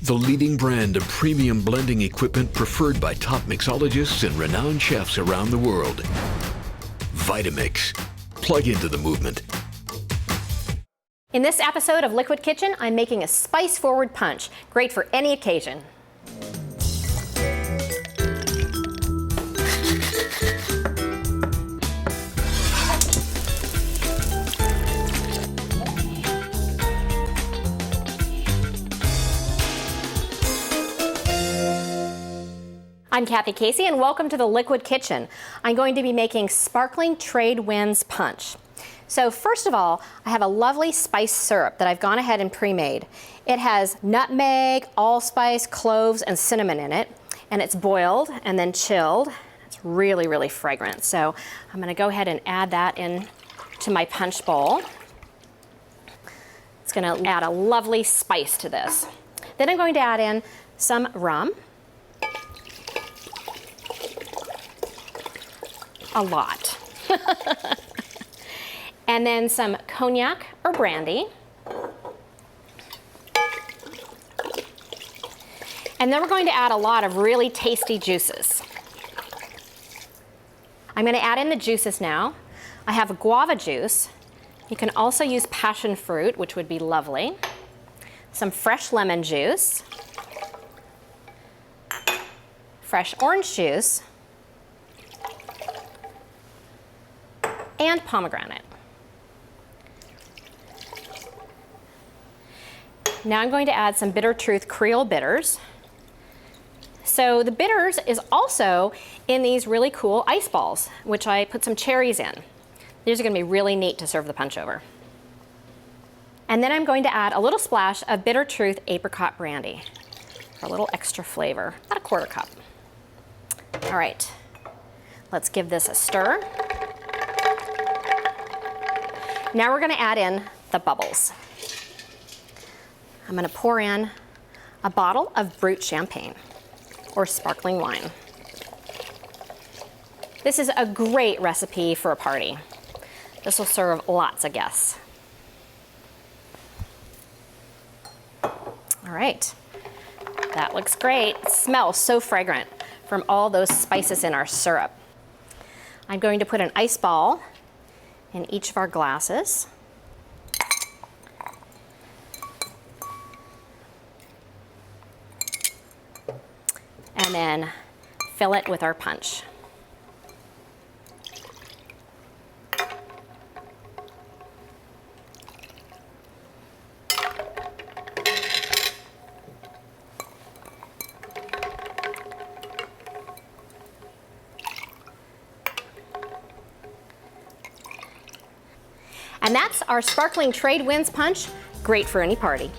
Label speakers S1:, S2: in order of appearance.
S1: the leading brand of premium blending equipment preferred by top mixologists and renowned chefs around the world. Vitamix. Plug into the movement.
S2: In this episode of Liquid Kitchen, I'm making a spice-forward punch, great for any occasion. I'm Kathy Casey and welcome to the Liquid Kitchen. I'm going to be making sparkling Tradewinds punch. So first of all, I have a lovely spice syrup that I've gone ahead and pre-made. It has nutmeg, allspice, cloves, and cinnamon in it, and it's boiled and then chilled. It's really, really fragrant. So I'm gonna go ahead and add that in to my punch bowl. It's gonna add a lovely spice to this. Then I'm going to add in some rum. A lot. And then some cognac or brandy. And then we're going to add a lot of really tasty juices. I'm going to add in the juices now. I have guava juice. You can also use passion fruit, which would be lovely. Some fresh lemon juice. Fresh orange juice. And pomegranate. Now I'm going to add some Bitter Truth Creole bitters. So the bitters is also in these really cool ice balls, which I put some cherries in. These are going to be really neat to serve the punch over. And then I'm going to add a little splash of Bitter Truth Apricot brandy for a little extra flavor, about 1/4 cup. All right, let's give this a stir. Now we're going to add in the bubbles. I'm going to pour in a bottle of brut champagne or sparkling wine. This is a great recipe for a party. This will serve lots of guests. All right, that looks great. It smells so fragrant from all those spices in our syrup. I'm going to put an ice ball in each of our glasses. And then fill it with our punch. And that's our sparkling Tradewinds punch, great for any party.